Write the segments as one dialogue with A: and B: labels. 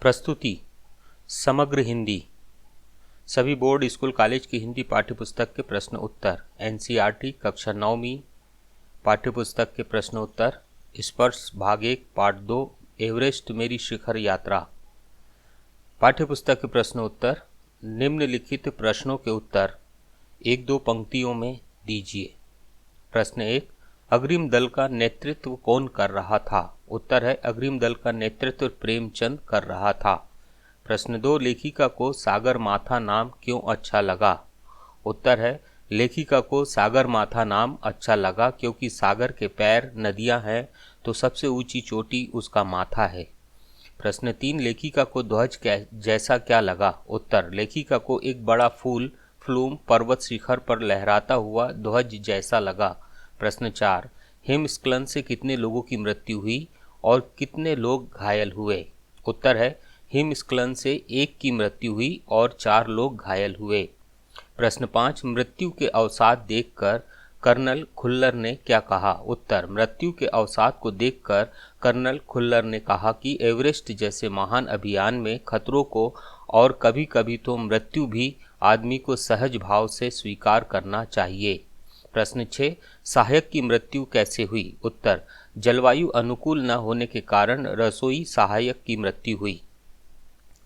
A: प्रस्तुति समग्र हिंदी। सभी बोर्ड स्कूल कॉलेज की हिंदी पाठ्यपुस्तक के प्रश्न उत्तर। एनसीईआरटी कक्षा 9वीं पाठ्यपुस्तक के प्रश्न उत्तर। स्पर्श भाग 1 पार्ट 2 एवरेस्ट मेरी शिखर यात्रा। पाठ्यपुस्तक के प्रश्न उत्तर। निम्नलिखित प्रश्नों के उत्तर 1-2 पंक्तियों में दीजिए। प्रश्न 1, अग्रिम दल का नेतृत्व कौन कर रहा था? उत्तर है अग्रिम दल का नेतृत्व प्रेमचंद कर रहा था। प्रश्न 2, लेखिका को सागर माथा नाम क्यों अच्छा लगा? उत्तर है लेखिका को सागर माथा नाम अच्छा लगा क्योंकि सागर के पैर नदियां हैं तो सबसे ऊंची चोटी उसका माथा है। प्रश्न 3, लेखिका को ध्वज जैसा क्या लगा? उत्तर, लेखिका को एक बड़ा फ्लूम पर्वत शिखर पर लहराता हुआ ध्वज जैसा लगा। प्रश्न 4, हिमस्खलन से कितने लोगों की मृत्यु हुई और कितने लोग घायल हुए? उत्तर है हिमस्खलन से 1 की मृत्यु हुई और 4 लोग घायल हुए। प्रश्न 5, मृत्यु के अवसाद देखकर कर्नल खुल्लर ने क्या कहा? उत्तर, मृत्यु के अवसाद को देखकर कर्नल खुल्लर ने कहा कि एवरेस्ट जैसे महान अभियान में खतरों को और कभी कभी तो मृत्यु भी आदमी को सहज भाव से स्वीकार करना चाहिए। प्रश्न 6, सहायक की मृत्यु कैसे हुई? उत्तर, जलवायु अनुकूल न होने के कारण रसोई सहायक की मृत्यु हुई।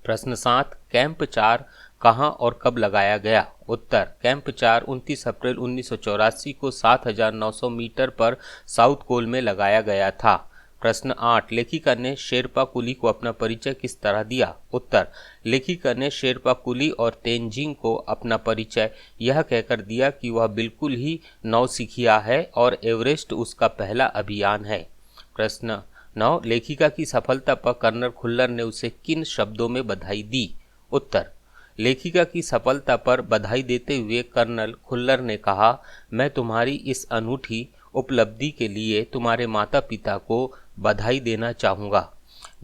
A: प्रश्न 7, कैंप 4 कहां और कब लगाया गया? उत्तर, कैंप 4 29 अप्रैल 1984 को 7900 मीटर पर साउथ कोल में लगाया गया था। प्रश्न 8, लेखिका ने शेरपा कुली को अपना परिचय किस तरह दिया? उत्तर, लेखिका ने शेरपा कुली और तेंजिंग को अपना परिचय यह कहकर दिया कि वह बिल्कुल ही नौसिखिया है और एवरेस्ट उसका पहला अभियान है। प्रश्न 9, लेखिका की सफलता पर कर्नल खुल्लर ने उसे किन शब्दों में बधाई दी? उत्तर, लेखिका की सफलता पर बधाई देते हुए कर्नल खुल्लर ने कहा, मैं तुम्हारी इस अनूठी उपलब्धि के लिए तुम्हारे माता पिता को बधाई देना चाहूँगा।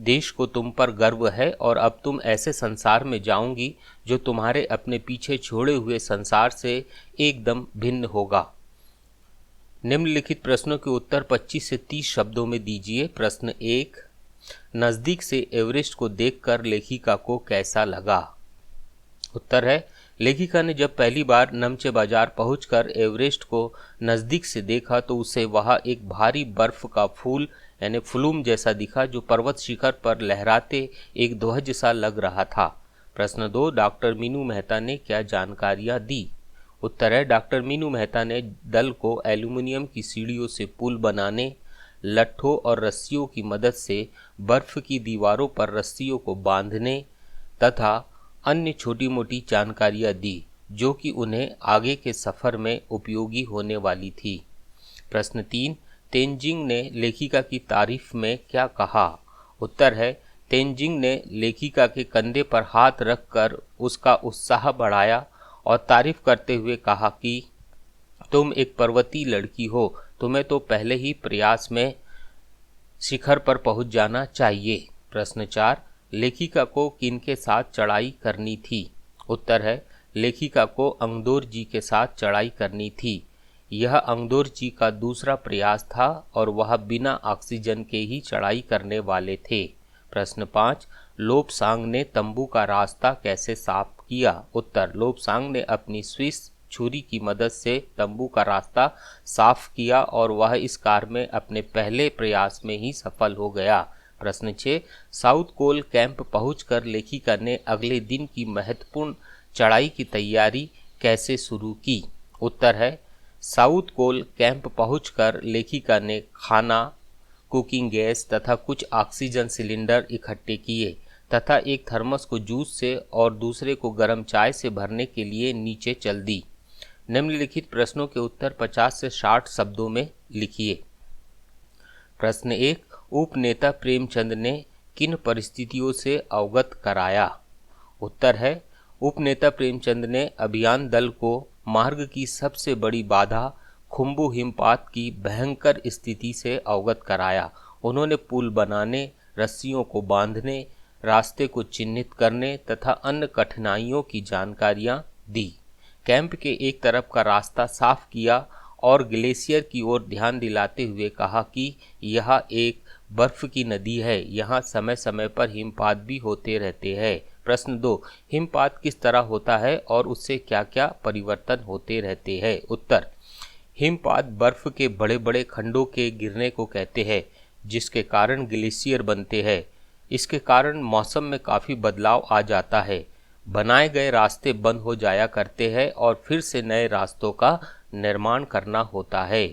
A: देश को तुम पर गर्व है और अब तुम ऐसे संसार में जाओगी जो तुम्हारे अपने पीछे छोड़े हुए संसार से एकदम भिन्न होगा। निम्नलिखित प्रश्नों के उत्तर 25 से 30 शब्दों में दीजिए। प्रश्न 1, नज़दीक से एवरेस्ट को देखकर लेखिका को कैसा लगा? उत्तर है लेखिका ने जब पहली बार नमचे बाजार पहुंचकर एवरेस्ट को नज़दीक से देखा तो उसे वहां एक भारी बर्फ का फूल यानी फ्लूम जैसा दिखा जो पर्वत शिखर पर लहराते एक ध्वज सा लग रहा था। प्रश्न 2, डॉक्टर मीनू मेहता ने क्या जानकारियां दी? उत्तर है डॉक्टर मीनू मेहता ने दल को एल्यूमिनियम की सीढ़ियों से पुल बनाने, लट्ठों और रस्सियों की मदद से बर्फ की दीवारों पर रस्सियों को बांधने तथा अन्य छोटी मोटी जानकारियां दी जो कि उन्हें आगे के सफ़र में उपयोगी होने वाली थी। प्रश्न 3, तेंजिंग ने लेखिका की तारीफ में क्या कहा? उत्तर है तेंजिंग ने लेखिका के कंधे पर हाथ रखकर उसका उत्साह बढ़ाया और तारीफ करते हुए कहा कि तुम एक पर्वतीय लड़की हो, तुम्हें तो पहले ही प्रयास में शिखर पर पहुंच जाना चाहिए। प्रश्न 4, लेखिका को किनके साथ चढ़ाई करनी थी? उत्तर है लेखिका को अंगदोर जी के साथ चढ़ाई करनी थी। यह अंगदोर जी का दूसरा प्रयास था और वह बिना ऑक्सीजन के ही चढ़ाई करने वाले थे। प्रश्न 5, लोबसांग ने तंबू का रास्ता कैसे साफ किया? उत्तर, लोबसांग ने अपनी स्विस छुरी की मदद से तंबू का रास्ता साफ किया और वह इस कार्य में अपने पहले प्रयास में ही सफल हो गया। प्रश्न 6, साउथ कोल कैंप पहुंचकर लेखिका ने अगले दिन की महत्वपूर्ण चढ़ाई की तैयारी कैसे शुरू की? उत्तर है साउथ कोल कैंप पहुंचकर लेखिका ने खाना, कुकिंग गैस तथा कुछ ऑक्सीजन सिलेंडर इकट्ठे किए तथा एक थर्मस को जूस से और दूसरे को गर्म चाय से भरने के लिए नीचे चल दी। निम्नलिखित प्रश्नों के उत्तर 50 से 60 शब्दों में लिखिए। प्रश्न 1, उपनेता प्रेमचंद ने किन परिस्थितियों से अवगत कराया? उत्तर है उपनेता प्रेमचंद ने अभियान दल को मार्ग की सबसे बड़ी बाधा खुम्बू हिमपात की भयंकर स्थिति से अवगत कराया। उन्होंने पुल बनाने, रस्सियों को बांधने, रास्ते को चिन्हित करने तथा अन्य कठिनाइयों की जानकारियां दी। कैंप के एक तरफ का रास्ता साफ किया और ग्लेशियर की ओर ध्यान दिलाते हुए कहा कि यह एक बर्फ की नदी है। यहाँ समय समय पर हिमपात भी होते रहते हैं। प्रश्न 2, हिमपात किस तरह होता है और उससे क्या क्या परिवर्तन होते रहते हैं? उत्तर, हिमपात बर्फ के बड़े बड़े खंडों के गिरने को कहते हैं, जिसके कारण ग्लेशियर बनते हैं। इसके कारण मौसम में काफ़ी बदलाव आ जाता है। बनाए गए रास्ते बंद हो जाया करते हैं और फिर से नए रास्तों का निर्माण करना होता है।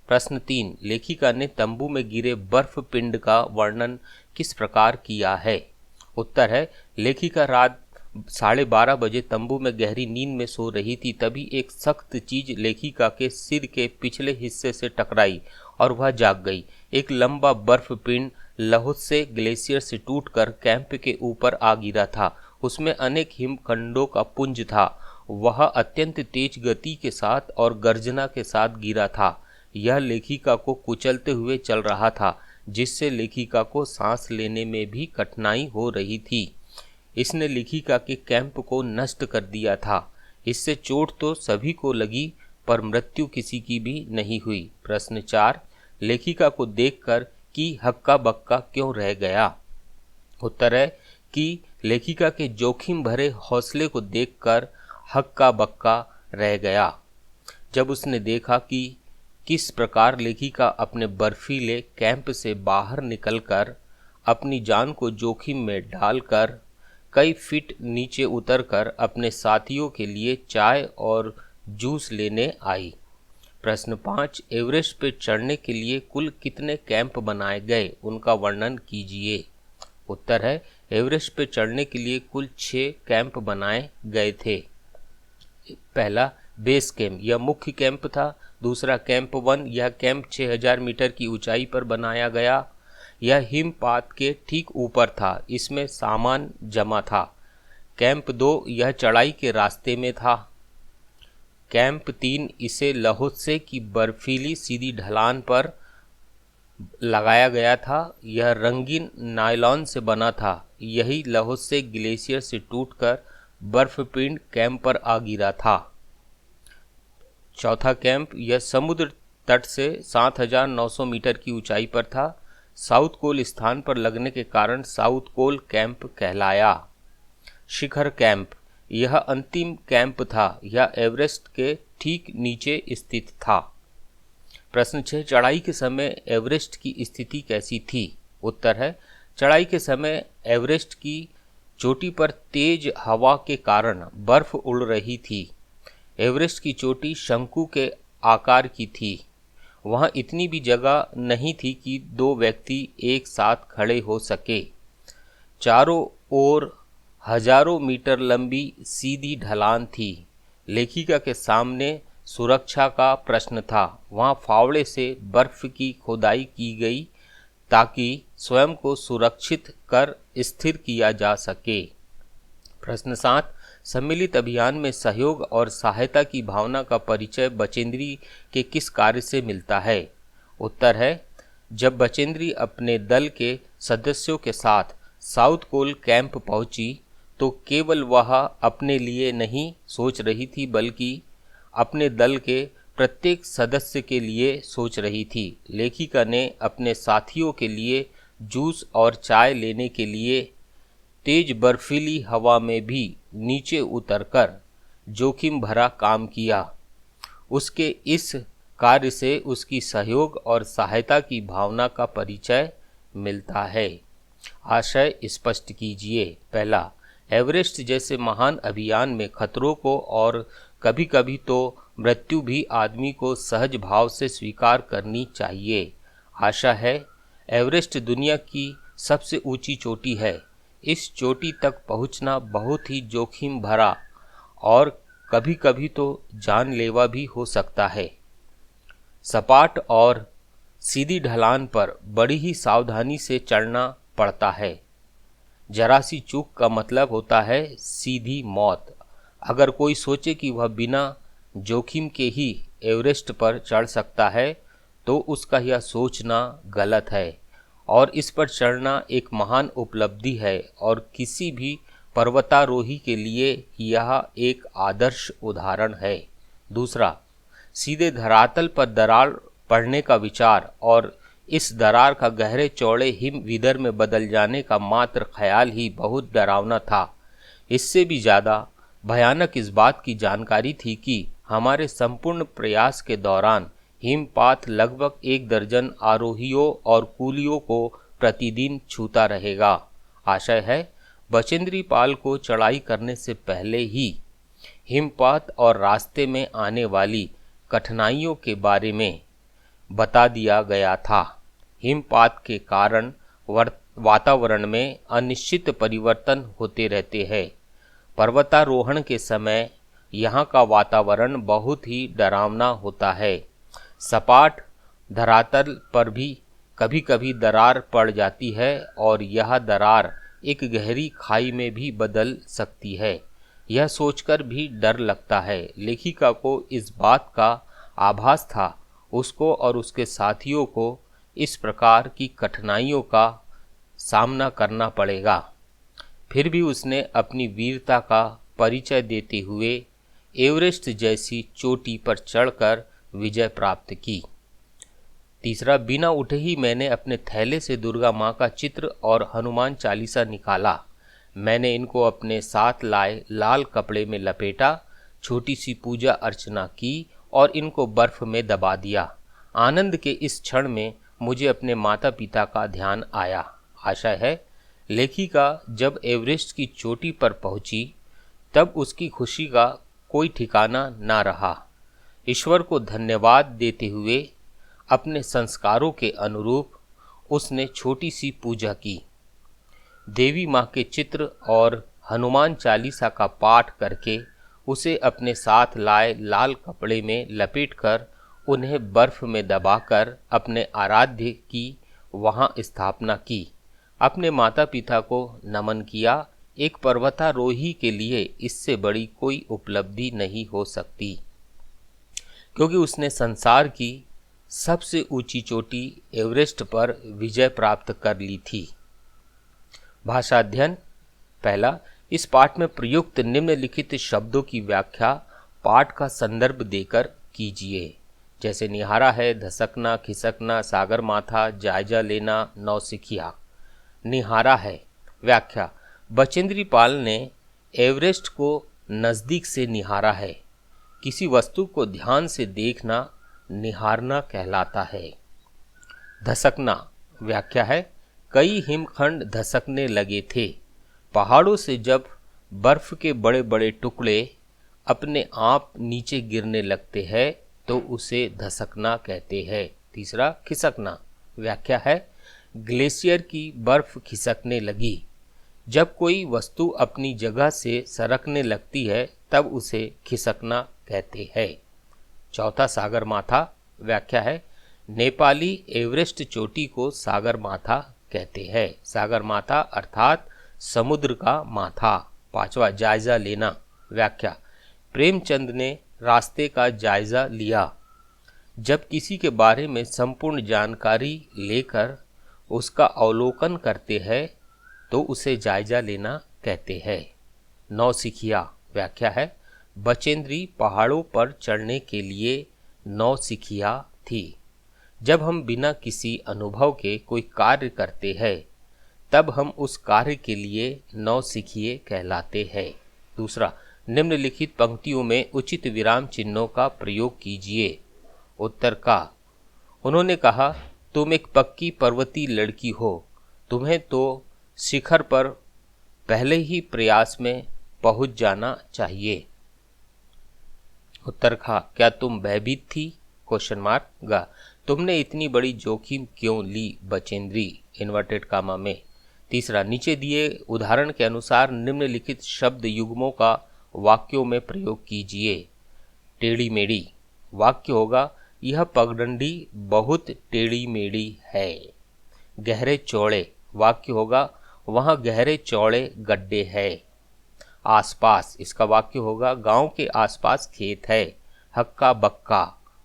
A: प्रश्न 3, लेखिका ने तंबू में गिरे बर्फ पिंड का वर्णन किस प्रकार किया है? उत्तर है, लेखिका रात 12:30 बजे तंबू में गहरी नींद में सो रही थी। तभी एक सख्त चीज लेखिका के सिर के पिछले हिस्से से टकराई और वह जाग गई। एक लंबा बर्फ पिंड लहोत्से ग्लेशियर से टूटकर कैंप के ऊपर आ गिरा था। उसमें अनेक हिमखंडों का पुंज था। वह अत्यंत तेज गति के साथ और गर्जना के साथ गिरा था। यह लेखिका को कुचलते हुए चल रहा था, जिससे लेखिका को सांस लेने में भी कठिनाई हो रही थी। इसने लेखिका के कैंप को नष्ट कर दिया था। इससे चोट तो सभी को लगी, पर मृत्यु किसी की भी नहीं हुई। प्रश्न 4, लेखिका को देखकर कि हक्का बक्का क्यों रह गया? उत्तर है कि लेखिका के जोखिम भरे हौसले को देखकर हक्का बक्का रह गया। जब उसने देखा कि किस प्रकार लेखिका अपने बर्फीले कैंप से बाहर निकलकर अपनी जान को जोखिम में डालकर कई फीट नीचे उतरकर अपने साथियों के लिए चाय और जूस लेने आई। प्रश्न 5, एवरेस्ट पे चढ़ने के लिए कुल कितने कैंप बनाए गए, उनका वर्णन कीजिए? उत्तर है, एवरेस्ट पे चढ़ने के लिए कुल 6 कैंप बनाए गए थे। पहला बेस कैंप, यह मुख्य कैंप था। दूसरा कैंप 1, यह कैंप 6000 मीटर की ऊंचाई पर बनाया गया। यह हिमपात के ठीक ऊपर था। इसमें सामान जमा था। कैंप 2, यह चढ़ाई के रास्ते में था। कैंप 3, इसे लहोत्से की बर्फीली सीधी ढलान पर लगाया गया था। यह रंगीन नायलॉन से बना था। यही लहोत्से ग्लेशियर से टूटकर बर्फपिंड कैंप पर आ गिरा था। चौथा कैंप, यह समुद्र तट से 7900 मीटर की ऊंचाई पर था। साउथ कोल स्थान पर लगने के कारण साउथ कोल कैंप कहलाया। शिखर कैंप, यह अंतिम कैंप था। यह एवरेस्ट के ठीक नीचे स्थित था। प्रश्न 6, चढ़ाई के समय एवरेस्ट की स्थिति कैसी थी? उत्तर है, चढ़ाई के समय एवरेस्ट की चोटी पर तेज हवा के कारण बर्फ उड़ रही थी। एवरेस्ट की चोटी शंकु के आकार की थी। वहाँ इतनी भी जगह नहीं थी कि 2 व्यक्ति एक साथ खड़े हो सके। चारों ओर हजारों मीटर लंबी सीधी ढलान थी। लेखिका के सामने सुरक्षा का प्रश्न था। वहाँ फावड़े से बर्फ की खोदाई की गई ताकि स्वयं को सुरक्षित कर स्थिर किया जा सके। प्रश्न 7, सम्मिलित अभियान में सहयोग और सहायता की भावना का परिचय बचेंद्री के किस कार्य से मिलता है? उत्तर है, जब बचेंद्री अपने दल के सदस्यों के साथ साउथ कोल कैंप पहुंची तो केवल वह अपने लिए नहीं सोच रही थी, बल्कि अपने दल के प्रत्येक सदस्य के लिए सोच रही थी। लेखिका ने अपने साथियों के लिए जूस और चाय लेने के लिए तेज बर्फीली हवा में भी नीचे उतरकर जोखिम भरा काम किया। उसके इस कार्य से उसकी सहयोग और सहायता की भावना का परिचय मिलता है। आशय स्पष्ट कीजिए। पहला, एवरेस्ट जैसे महान अभियान में खतरों को और कभी कभी तो मृत्यु भी आदमी को सहज भाव से स्वीकार करनी चाहिए। आशा है, एवरेस्ट दुनिया की सबसे ऊंची चोटी है। इस चोटी तक पहुंचना बहुत ही जोखिम भरा और कभी कभी तो जानलेवा भी हो सकता है। सपाट और सीधी ढलान पर बड़ी ही सावधानी से चढ़ना पड़ता है। जरा सी चूक का मतलब होता है सीधी मौत। अगर कोई सोचे कि वह बिना जोखिम के ही एवरेस्ट पर चढ़ सकता है तो उसका यह सोचना गलत है और इस पर चढ़ना एक महान उपलब्धि है और किसी भी पर्वतारोही के लिए यह एक आदर्श उदाहरण है। दूसरा, सीधे धरातल पर दरार पड़ने का विचार और इस दरार का गहरे चौड़े हिम विदर में बदल जाने का मात्र ख्याल ही बहुत डरावना था। इससे भी ज़्यादा भयानक इस बात की जानकारी थी कि हमारे संपूर्ण प्रयास के दौरान हिमपात लगभग 1 दर्जन आरोहियों और कूलियों को प्रतिदिन छूता रहेगा। आशय है बचेंद्री पाल को चढ़ाई करने से पहले ही हिमपात और रास्ते में आने वाली कठिनाइयों के बारे में बता दिया गया था। हिमपात के कारण वातावरण में अनिश्चित परिवर्तन होते रहते हैं। पर्वतारोहण के समय यहाँ का वातावरण बहुत ही डरावना होता है। सपाट धरातल पर भी कभी कभी दरार पड़ जाती है और यह दरार एक गहरी खाई में भी बदल सकती है। यह सोचकर भी डर लगता है। लेखिका को इस बात का आभास था उसको और उसके साथियों को इस प्रकार की कठिनाइयों का सामना करना पड़ेगा। फिर भी उसने अपनी वीरता का परिचय देते हुए एवरेस्ट जैसी चोटी पर चढ़कर विजय प्राप्त की। तीसरा, बिना उठे ही मैंने अपने थैले से दुर्गा माँ का चित्र और हनुमान चालीसा निकाला। मैंने इनको अपने साथ लाए लाल कपड़े में लपेटा, छोटी सी पूजा अर्चना की और इनको बर्फ में दबा दिया। आनंद के इस क्षण में मुझे अपने माता पिता का ध्यान आया। आशय है लेखिका जब एवरेस्ट की चोटी पर पहुंची तब उसकी खुशी का कोई ठिकाना ना रहा। ईश्वर को धन्यवाद देते हुए अपने संस्कारों के अनुरूप उसने छोटी सी पूजा की। देवी माँ के चित्र और हनुमान चालीसा का पाठ करके उसे अपने साथ लाए लाल कपड़े में लपेटकर उन्हें बर्फ में दबाकर अपने आराध्य की वहाँ स्थापना की। अपने माता पिता को नमन किया। एक पर्वतारोही के लिए इससे बड़ी कोई उपलब्धि नहीं हो सकती, क्योंकि उसने संसार की सबसे ऊंची चोटी एवरेस्ट पर विजय प्राप्त कर ली थी। भाषा अध्ययन। पहला, इस पाठ में प्रयुक्त निम्नलिखित शब्दों की व्याख्या पाठ का संदर्भ देकर कीजिए। जैसे निहारा है, धसकना, खिसकना, सागर माथा, जायजा लेना, नौसिखिया। निहारा है। व्याख्या, बचेंद्री पाल ने एवरेस्ट को नज़दीक से निहारा है। किसी वस्तु को ध्यान से देखना निहारना कहलाता है। धसकना। व्याख्या है, कई हिमखंड धसकने लगे थे। पहाड़ों से जब बर्फ के बड़े बड़े टुकड़े अपने आप नीचे गिरने लगते हैं तो उसे धसकना कहते हैं। तीसरा, खिसकना। व्याख्या है, ग्लेशियर की बर्फ खिसकने लगी। जब कोई वस्तु अपनी जगह से सरकने लगती है तब उसे खिसकना कहते हैं। चौथा, सागर माथा। व्याख्या है, नेपाली एवरेस्ट चोटी को सागर माथा कहते हैं। सागर माथा अर्थात समुद्र का माथा। पांचवा, जायजा लेना। व्याख्या, प्रेमचंद ने रास्ते का जायजा लिया। जब किसी के बारे में संपूर्ण जानकारी लेकर उसका अवलोकन करते हैं तो उसे जायजा लेना कहते हैं। नौसिखिया। व्याख्या है, बचेंद्री पहाड़ों पर चढ़ने के लिए नौसिखिया थी। जब हम बिना किसी अनुभव के कोई कार्य करते हैं तब हम उस कार्य के लिए नौसिखिए कहलाते हैं। दूसरा, निम्नलिखित पंक्तियों में उचित विराम चिन्हों का प्रयोग कीजिए। उत्तर का, उन्होंने कहा, तुम एक पक्की पर्वतीय लड़की हो, तुम्हें तो शिखर पर पहले ही प्रयास में पहुंच जाना चाहिए। उत्तर का, क्या तुम भयभीत थी? क्वेश्चन मार्क गा, तुमने इतनी बड़ी जोखिम क्यों ली बचेंद्री? इन्वर्टेड कामा में। तीसरा, नीचे दिए उदाहरण के अनुसार निम्नलिखित शब्द युग्मों का वाक्यों में प्रयोग कीजिए। टेढ़ी मेढ़ी। वाक्य होगा, यह पगडंडी बहुत टेढ़ी मेढ़ी है। गहरे चौड़े। वाक्य होगा, वहाँ गहरे चौड़े गड्ढे हैं। आसपास। इसका वाक्य होगा, गांव के आसपास खेत है। हक्का बक्का।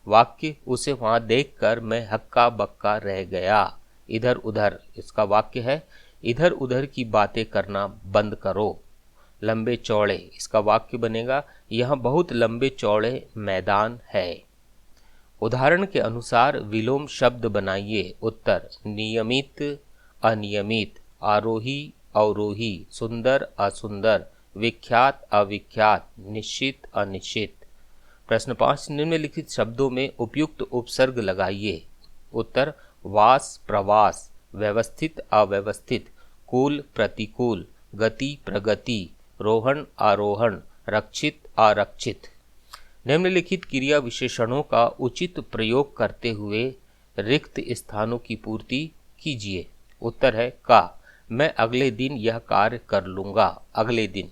A: वाक्य, उसे वहाँ देखकर मैं हक्का बक्का रह गया। इधर उधर। इसका वाक्य है, इधर उधर की बातें करना बंद करो। लंबे चौड़े। इसका वाक्य बनेगा, यहाँ बहुत लंबे चौड़े मैदान है। उदाहरण के अनुसार विलोम शब्द बनाइए। उत्तर नियमित, अनियमित, आरोही, अवरोही, सुंदर, असुंदर, विख्यात, अविख्यात, निश्चित, अनिश्चित। प्रश्न 5, निम्नलिखित शब्दों में उपयुक्त उपसर्ग लगाइए। उत्तर वास, प्रवास, व्यवस्थित, अव्यवस्थित, कूल, प्रतिकूल, गति, प्रगति, रोहन, आरोहण, रक्षित, आरक्षित। निम्नलिखित क्रिया विशेषणों का उचित प्रयोग करते हुए रिक्त स्थानों की पूर्ति कीजिए। उत्तर है का, मैं अगले दिन यह कार्य कर लूँगा। अगले दिन।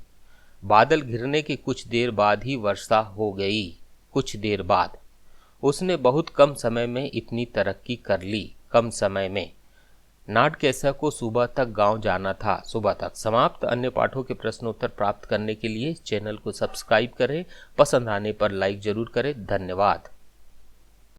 A: बादल घिरने के कुछ देर बाद ही वर्षा हो गई। कुछ देर बाद। उसने बहुत कम समय में इतनी तरक्की कर ली। कम समय में। नाट कैसा को सुबह तक गांव जाना था। सुबह तक। समाप्त। अन्य पाठों के प्रश्न उत्तर प्राप्त करने के लिए चैनल को सब्सक्राइब करें। पसंद आने पर लाइक जरूर करें। धन्यवाद।